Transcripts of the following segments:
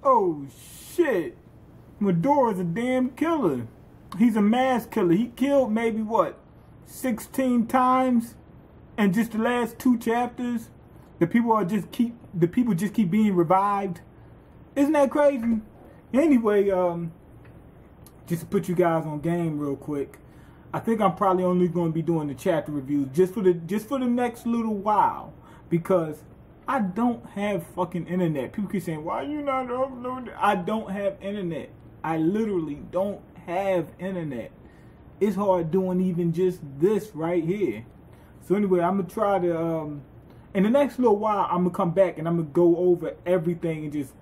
Oh shit. Midora's a damn killer. He's a mass killer. He killed maybe what, 16 times in just the last 2 chapters. The people just keep being revived. Isn't that crazy? Anyway, just to put you guys on game real quick, I think I'm probably only going to be doing the chapter reviews just for the next little while, because I don't have fucking internet. People keep saying, why are you not uploading? I don't have internet. I literally don't have internet. It's hard doing even just this right here. So anyway, I'm going to try to, in the next little while, I'm going to come back and I'm going to go over everything and just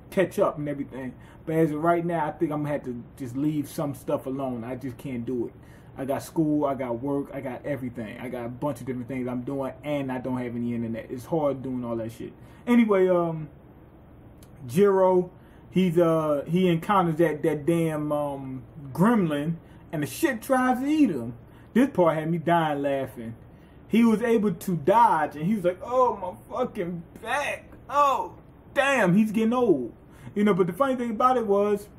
catch up and everything. But as of right now, I think I'm going to have to just leave some stuff alone. I just can't do it. I got school, I got work, I got everything. I got a bunch of different things I'm doing, and I don't have any internet. It's hard doing all that shit. Anyway, Jiro, he encounters that damn gremlin, and the shit tries to eat him. This part had me dying laughing. He was able to dodge, and he was like, oh, my fucking back. Oh, damn, he's getting old. You know, but the funny thing about it was,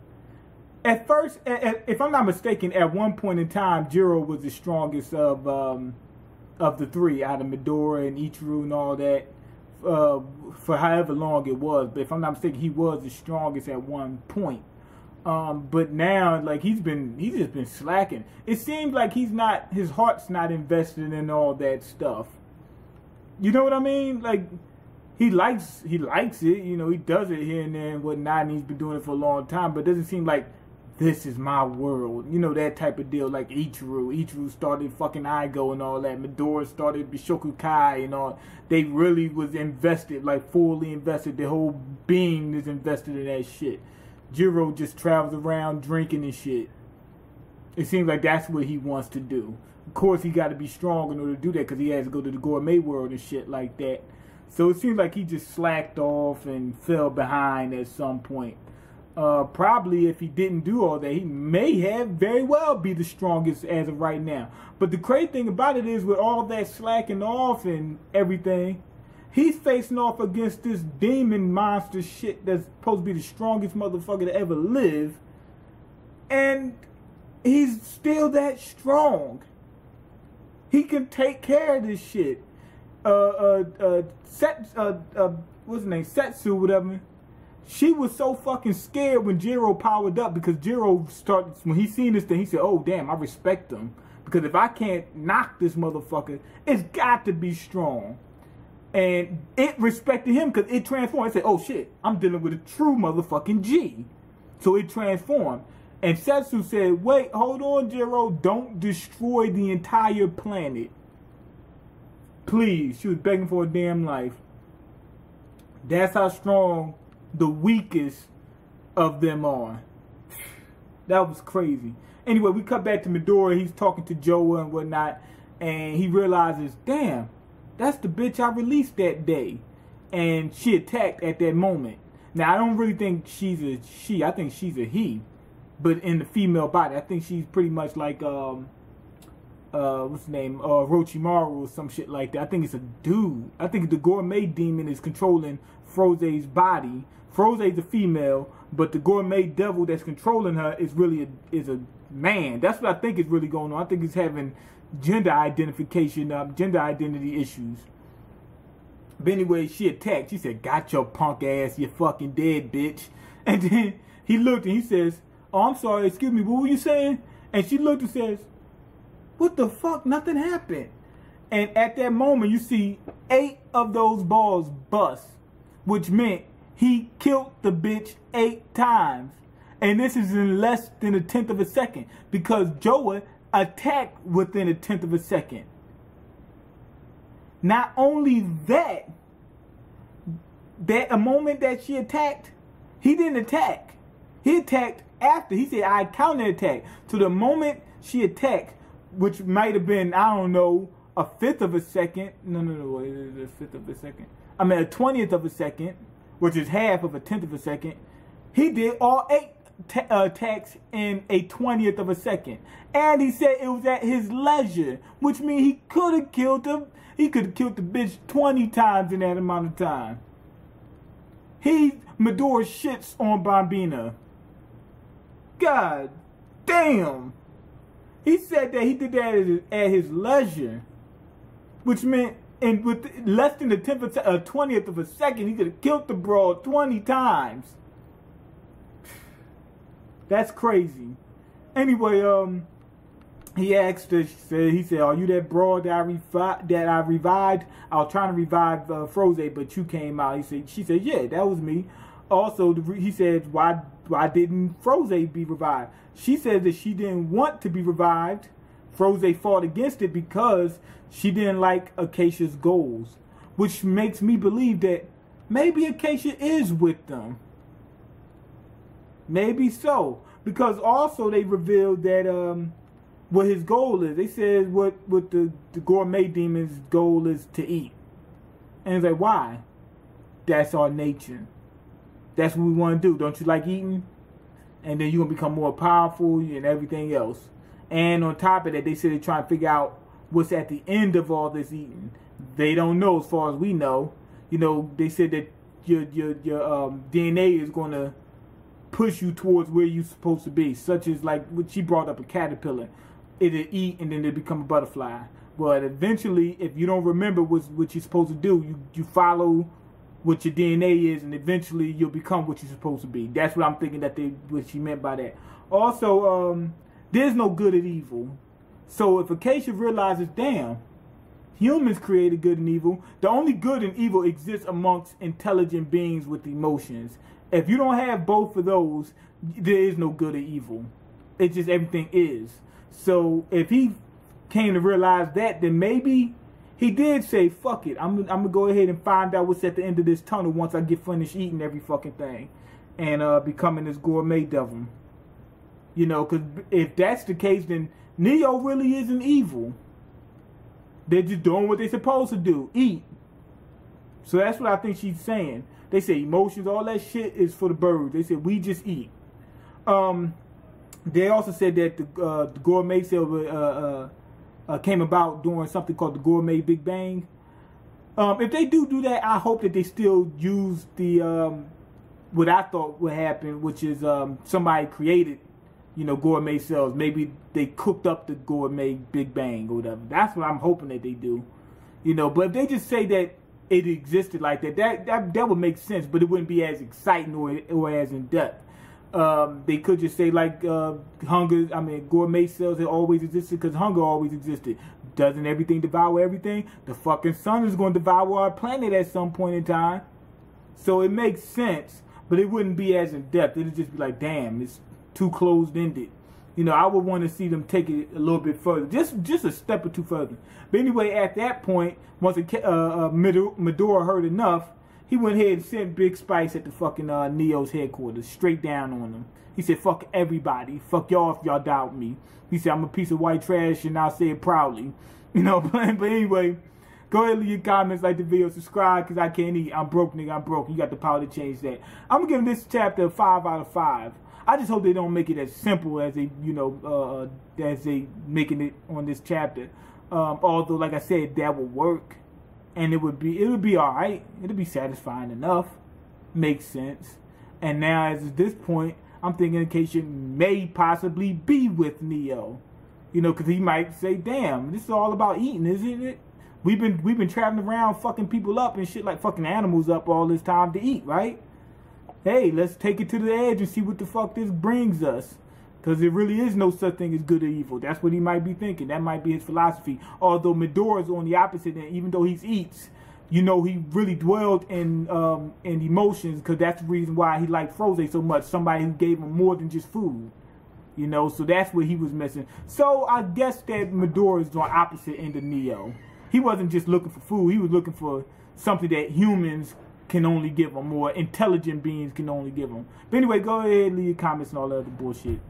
at first, if I'm not mistaken, at one point in time, Jiro was the strongest of the 3 out of Midora and Ichiru and all that, for however long it was. But if I'm not mistaken, he was the strongest at one point. But now, like, he's just been slacking. It seems like his heart's not invested in all that stuff. You know what I mean? Like, he likes it, you know, he does it here and there and whatnot, and he's been doing it for a long time, but it doesn't seem like this is my world, you know, that type of deal. Like Ichiru started fucking Igo and all that. Midora started Bishoku Kai and all. They really was invested, like fully invested. Their whole being is invested in that shit. Jiro just travels around drinking and shit. It seems like that's what he wants to do. Of course, he got to be strong in order to do that, because he has to go to the Gourmet world and shit like that. So it seems like he just slacked off and fell behind at some point. Probably if he didn't do all that, he may have very well be the strongest as of right now. But the crazy thing about it is, with all that slacking off and everything, he's facing off against this demon monster shit that's supposed to be the strongest motherfucker to ever live. And he's still that strong. He can take care of this shit. What's his name? Setsu, whatever. She was so fucking scared when Jiro powered up, because Jiro started, when he seen this thing, he said, oh damn, I respect him. Because if I can't knock this motherfucker, it's got to be strong. And it respected him because it transformed. It said, oh shit, I'm dealing with a true motherfucking G. So it transformed. And Setsu said, wait, hold on, Jiro, don't destroy the entire planet. Please. She was begging for her damn life. That's how strong the weakest of them are. That was crazy. Anyway, we cut back to Midora. He's talking to Joah and whatnot, and he realizes, damn, that's the bitch I released that day. And she attacked at that moment. Now, I don't really think she's a she. I think she's a he. But in the female body, I think she's pretty much like, what's the name? Orochimaru or some shit like that. I think it's a dude. I think the Gourmet demon is controlling Froze's body. Froze's a female, but the Gourmet devil that's controlling her is really a man. That's what I think is really going on. I think he's having gender identification, gender identity issues. But anyway, she attacked. She said, got your punk ass, you fucking dead bitch. And then he looked and he says, oh, I'm sorry, excuse me, what were you saying? And she looked and says, what the fuck? Nothing happened. And at that moment, you see 8 of those balls bust, which meant he killed the bitch 8 times. And this is in less than 1/10 of a second, because Joah attacked within 1/10 of a second. Not only that, a moment that she attacked, he didn't attack. He attacked after. He said, I counterattacked. So the moment she attacked, which might have been, I don't know, 1/5 of a second. No, it is 1/5 of a second. I mean, 1/20th of a second, which is half of 1/10 of a second. He did all 8 attacks in 1/20th of a second. And he said it was at his leisure, which means he could have killed him. He could have killed the bitch 20 times in that amount of time. Midora shits on Bambina. God damn. He said that he did that at his leisure, which meant with less than the 20th of a second, he could have killed the broad 20 times. That's crazy. Anyway, he asked her, he said, are you that broad that I revived? I was trying to revive Froze, but you came out. She said, yeah, that was me. Also, he said, why didn't Froze be revived? She said that she didn't want to be revived. Froze fought against it because she didn't like Acacia's goals, which makes me believe that maybe Acacia is with them. Maybe so, because also they revealed that what his goal is. They said what the gourmet demon's goal is to eat, and it's like, why? That's our nature. That's what we want to do. Don't you like eating? And then you're gonna become more powerful and everything else. And on top of that, they said they're trying to figure out what's at the end of all this eating. They don't know, as far as we know. You know, they said that your DNA is gonna push you towards where you're supposed to be, such as like what she brought up, a caterpillar. It'll eat and then it'll become a butterfly. But eventually, if you don't remember what you're supposed to do, you follow what your DNA is, and eventually you'll become what you're supposed to be. That's what I'm thinking what she meant by that. Also, there's no good and evil. So if Acacia realizes, damn, humans created good and evil, the only good and evil exists amongst intelligent beings with emotions. If you don't have both of those, there is no good or evil. It's just everything is. So if he came to realize that, then maybe he did say, fuck it, I'm going to go ahead and find out what's at the end of this tunnel once I get finished eating every fucking thing. And becoming this gourmet devil. You know, because if that's the case, then Neo really isn't evil. They're just doing what they're supposed to do, eat. So that's what I think she's saying. They say emotions, all that shit is for the birds. They said we just eat. They also said that the gourmet cell came about during something called the Gourmet Big Bang. If they do that, I hope that they still use the what I thought would happen, which is somebody created, you know, gourmet cells. Maybe they cooked up the Gourmet Big Bang or whatever. That's what I'm hoping that they do. You know, but if they just say that it existed like that would make sense, but it wouldn't be as exciting or as in depth. They could just say like gourmet cells have always existed because hunger always existed. Doesn't everything devour everything? The fucking sun is going to devour our planet at some point in time. So it makes sense, but it wouldn't be as in depth. It'd just be like, damn, it's too closed-ended. You know, I would want to see them take it a little bit further, just a step or two further. But anyway, at that point, once Midora heard enough, he went ahead and sent Big Spice at the fucking Neo's headquarters, straight down on them. He said, fuck everybody. Fuck y'all if y'all doubt me. He said, I'm a piece of white trash, and I'll say it proudly. You know, but anyway, go ahead and leave your comments, like the video, subscribe, because I can't eat. I'm broke, nigga, I'm broke. You got the power to change that. I'm giving this chapter a 5 out of 5. I just hope they don't make it as simple as they, you know, as they making it on this chapter. Although, like I said, that would work, and it would be all right. It'll be satisfying enough. Makes sense. And now, as at this point, I'm thinking Acacia may possibly be with Neo, you know, because he might say, "Damn, this is all about eating, isn't it? We've been traveling around fucking people up and shit, like fucking animals up all this time to eat, right? Hey, let's take it to the edge and see what the fuck this brings us. Because there really is no such thing as good or evil." That's what he might be thinking. That might be his philosophy. Although Midora's on the opposite end. Even though he eats, you know, he really dwelled in emotions, because that's the reason why he liked Froze so much. Somebody who gave him more than just food. You know, so that's what he was missing. So I guess that Midora is on the opposite end of Neo. He wasn't just looking for food. He was looking for something that humans can only give them, or intelligent beings can only give them. But anyway, go ahead and leave your comments and all that other bullshit.